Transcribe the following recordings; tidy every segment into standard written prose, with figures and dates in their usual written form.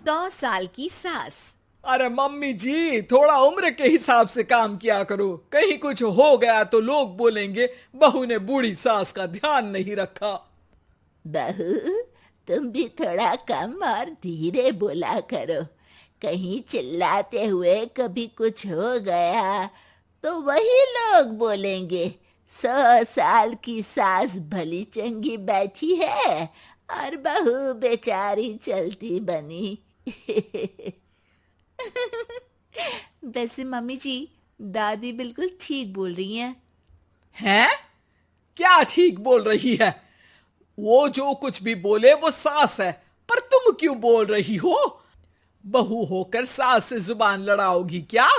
2 साल की सास। अरे मम्मी जी, थोड़ा उम्र के हिसाब से काम किया करो। कहीं कुछ हो गया तो लोग बोलेंगे बहू ने बूढ़ी सास का ध्यान नहीं रखा। बहू, तुम भी थोड़ा कम और धीरे बोला करो। कहीं चिल्लाते हुए कभी कुछ हो गया तो वही लोग बोलेंगे 100 साल की सास भली चंगी बैठी है और बहू बेचारी चलती बनी। वैसे मम्मी जी, दादी बिल्कुल ठीक बोल रही हैं। हैं? क्या ठीक बोल रही है? वो जो कुछ भी बोले वो सास है, पर तुम क्यों बोल रही हो? बहू होकर सास से जुबान लड़ाओगी क्या?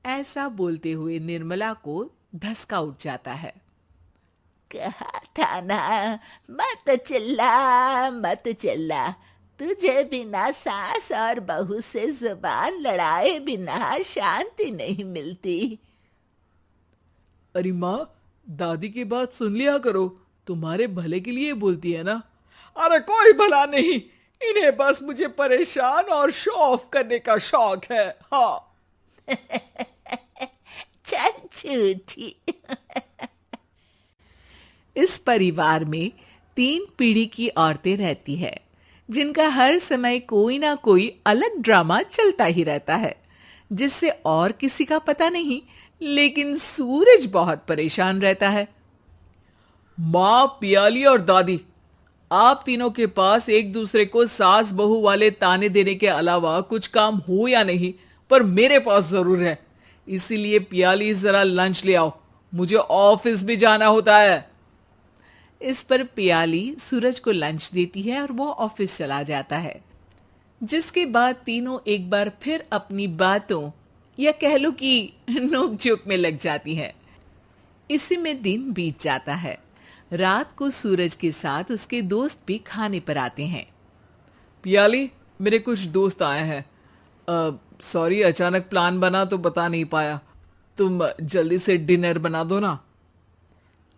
ऐसा बोलते हुए निर्मला को धसका उठ जाता है। कहा था ना, मत चिल्ला मत चिल्ला। तुझे बिना सास और बहू से जुबान लड़ाए बिना शांति नहीं मिलती। अरे माँ, दादी की बात सुन लिया करो, तुम्हारे भले के लिए बोलती है ना। अरे कोई भला नहीं, इन्हें बस मुझे परेशान और शो ऑफ करने का शौक है। हाँ। चल झूठी। इस परिवार में 3 पीढ़ी की औरतें रहती है, जिनका हर समय कोई ना कोई अलग ड्रामा चलता ही रहता है, जिससे और किसी का पता नहीं, लेकिन सूरज बहुत परेशान रहता है। माँ, पियाली और दादी, आप तीनों के पास एक दूसरे को सास बहू वाले ताने देने के अलावा कुछ काम हो या नहीं, पर मेरे पास जरूर है। इसीलिए पियाली, जरा लंच ले आओ, मुझे ऑफिस भी जाना होता है। इस पर पियाली सूरज को लंच देती है और वो ऑफिस चला जाता है, जिसके बाद तीनों एक बार फिर अपनी बातों या कह लो कि नोक-झोंक में लग जाती हैं। इसी में दिन बीत जाता है। रात को सूरज के साथ उसके दोस्त भी खाने पर आते हैं। पियाली, मेरे कुछ दोस्त आए हैं। सॉरी, अचानक प्लान बना तो बता नहीं पाया। तुम जल्दी से डिनर बना दो ना।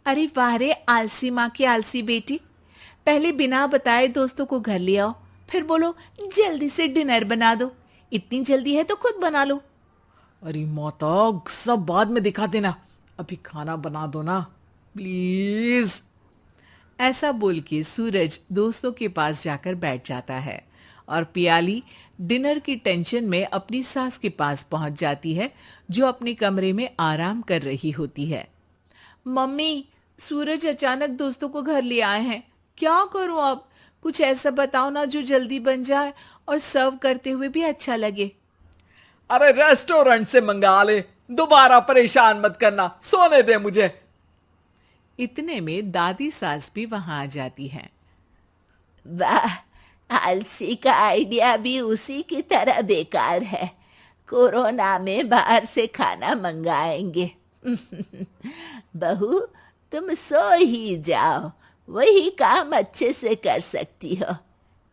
अरे वाह रे, आलसी माँ की आलसी बेटी। पहले बिना बताए दोस्तों को घर ले आओ, फिर बोलो जल्दी से डिनर बना दो। इतनी जल्दी है तो खुद बना लो। अरे माता, सब बाद में दिखा देना, अभी खाना बना दो ना प्लीज। ऐसा बोल के सूरज दोस्तों के पास जाकर बैठ जाता है और पियाली डिनर की टेंशन में अपनी सास के पास पहुंच जाती है, जो अपने कमरे में आराम कर रही होती है। मम्मी, सूरज अचानक दोस्तों को घर ले आए हैं, क्या करूं अब? कुछ ऐसा बताओ ना जो जल्दी बन जाए और सर्व करते हुए भी अच्छा लगे। अरे रेस्टोरेंट से मंगा ले, दोबारा परेशान मत करना, सोने दे मुझे। इतने में दादी सास भी वहां आ जाती हैं। वाह, आलसी का आइडिया भी उसी की तरह बेकार है। कोरोना में बाहर से खाना मंगाएंगे। बहू, तुम सो ही जाओ, वही काम अच्छे से कर सकती हो।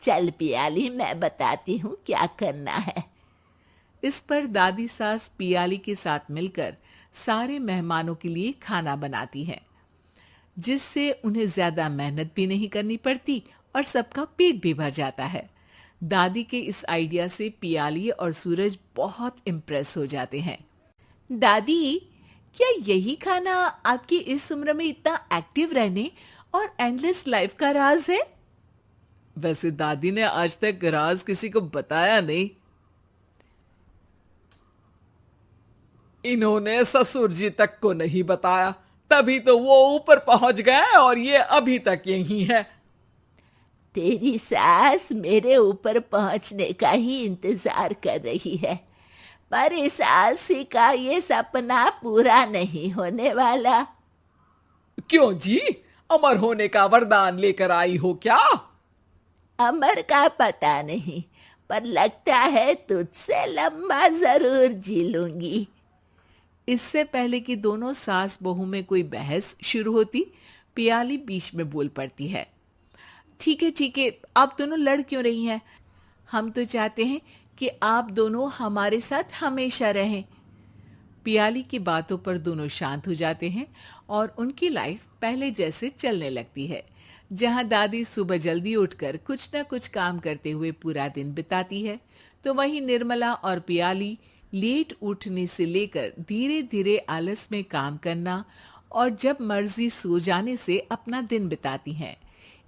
चल पियाली, मैं बताती हूँ क्या करना है। इस पर दादी सास पियाली के साथ मिलकर सारे मेहमानों के लिए खाना बनाती है, जिससे उन्हें ज्यादा मेहनत भी नहीं करनी पड़ती और सबका पेट भी भर जाता है। दादी के इस आइडिया से पियाली और सूरज बहुत इम्प्रेस हो जाते हैं। दादी, क्या यही खाना आपकी इस उम्र में इतना एक्टिव रहने और एंडलेस लाइफ का राज है? वैसे दादी ने आज तक राज किसी को बताया नहीं। इन्होंने ससुर जी तक को नहीं बताया, तभी तो वो ऊपर पहुंच गए और ये अभी तक यही है। तेरी सास मेरे ऊपर पहुंचने का ही इंतजार कर रही है, पर इस आलसी का ये सपना पूरा नहीं होने वाला। क्यों जी, अमर होने का वरदान लेकर आई हो क्या? अमर का पता नहीं, पर लगता है तुझसे लंबा जरूर जी लूंगी। इससे पहले कि दोनों सास बहू में कोई बहस शुरू होती, पियाली बीच में बोल पड़ती है। ठीक है, आप दोनों लड़ क्यों रही हैं? हम तो चाहते हैं कि आप दोनों हमारे साथ हमेशा रहें। पियाली की बातों पर दोनों शांत हो जाते हैं और उनकी लाइफ पहले जैसे चलने लगती है, जहां दादी सुबह जल्दी उठकर कुछ न कुछ काम करते हुए पूरा दिन बिताती है, तो वहीं निर्मला और पियाली लेट उठने से लेकर धीरे धीरे आलस में काम करना और जब मर्जी सो जाने से अपना दिन बिताती हैं।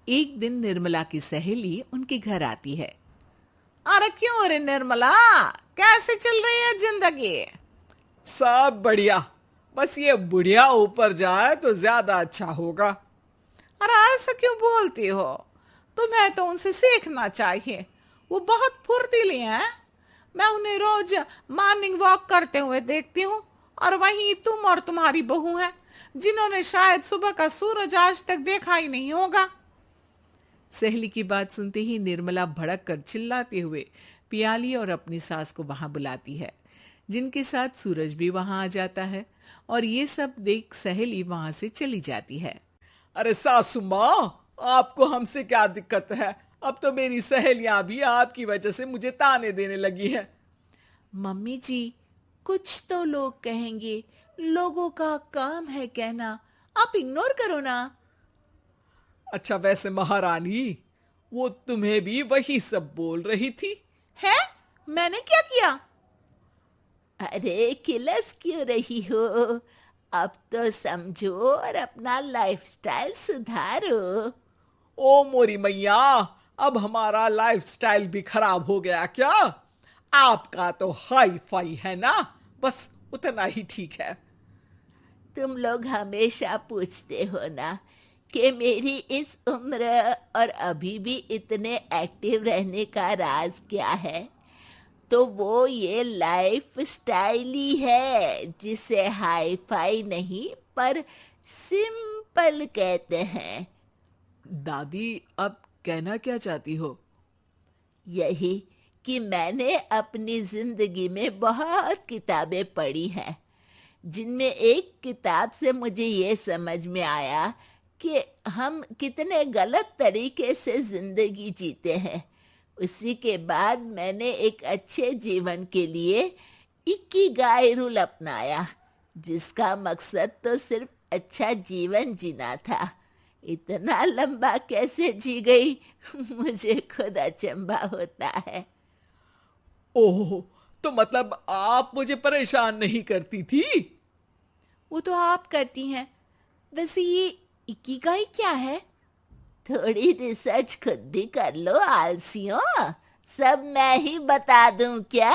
एक दिन निर्मला की सहेली उनके घर आती है। अरे क्यों रे निर्मला, कैसे चल रही है जिंदगी? सब बढ़िया, बस ये बुढ़िया ऊपर जाए तो ज्यादा अच्छा होगा। अरे ऐसा क्यों बोलती हो? तुम्हें तो उनसे सीखना चाहिए, वो बहुत फुर्तीली हैं। मैं उन्हें रोज मॉर्निंग वॉक करते हुए देखती हूँ, और वहीं तुम और तुम्हारी बहू हैं जिन्होंने शायद सुबह का सूरज आज तक देखा ही नहीं होगा। सहेली की बात सुनते ही निर्मला भड़क कर चिल्लाते हुए पियाली और अपनी सास को वहां बुलाती है, जिनके साथ सूरज भी वहां आ जाता है, और ये सब देख सहेली वहां से चली जाती है। अरे सासू माँ, आपको हमसे क्या दिक्कत है? अब तो मेरी सहेलियां भी आपकी वजह से मुझे ताने देने लगी है। मम्मी जी, कुछ तो लोग कहेंगे, लोगों का काम है कहना, आप इग्नोर करो ना। अच्छा, वैसे महारानी, वो तुम्हें भी वही सब बोल रही थी? है? मैंने क्या किया? अरे किलस क्यों रही हो? अब तो समझो और अपना लाइफस्टाइल सुधारो। ओ मोरी मैया, अब हमारा लाइफस्टाइल भी खराब हो गया क्या? आपका तो हाई फाई है ना, बस उतना ही ठीक है। तुम लोग हमेशा पूछते हो ना कि मेरी इस उम्र और अभी भी इतने एक्टिव रहने का राज क्या है, तो वो ये लाइफ स्टाइल ही है, जिसे हाई फाई नहीं पर सिंपल कहते हैं। दादी, अब कहना क्या चाहती हो? यही कि मैंने अपनी जिंदगी में बहुत किताबें पढ़ी हैं, जिनमें एक किताब से मुझे ये समझ में आया कि हम कितने गलत तरीके से जिंदगी जीते हैं। उसी के बाद मैंने एक अच्छे जीवन के लिए इकिगाई रूल अपनाया, जिसका मकसद तो सिर्फ अच्छा जीवन जीना था। इतना लंबा कैसे जी गई मुझे खुद अचंभा होता है। ओह, तो मतलब आप मुझे परेशान नहीं करती थी? वो तो आप करती हैं। वैसे ये इकिगाई क्या है? थोड़ी रिसर्च खुद भी कर लो आलसियों, सब मैं ही बता दूं क्या?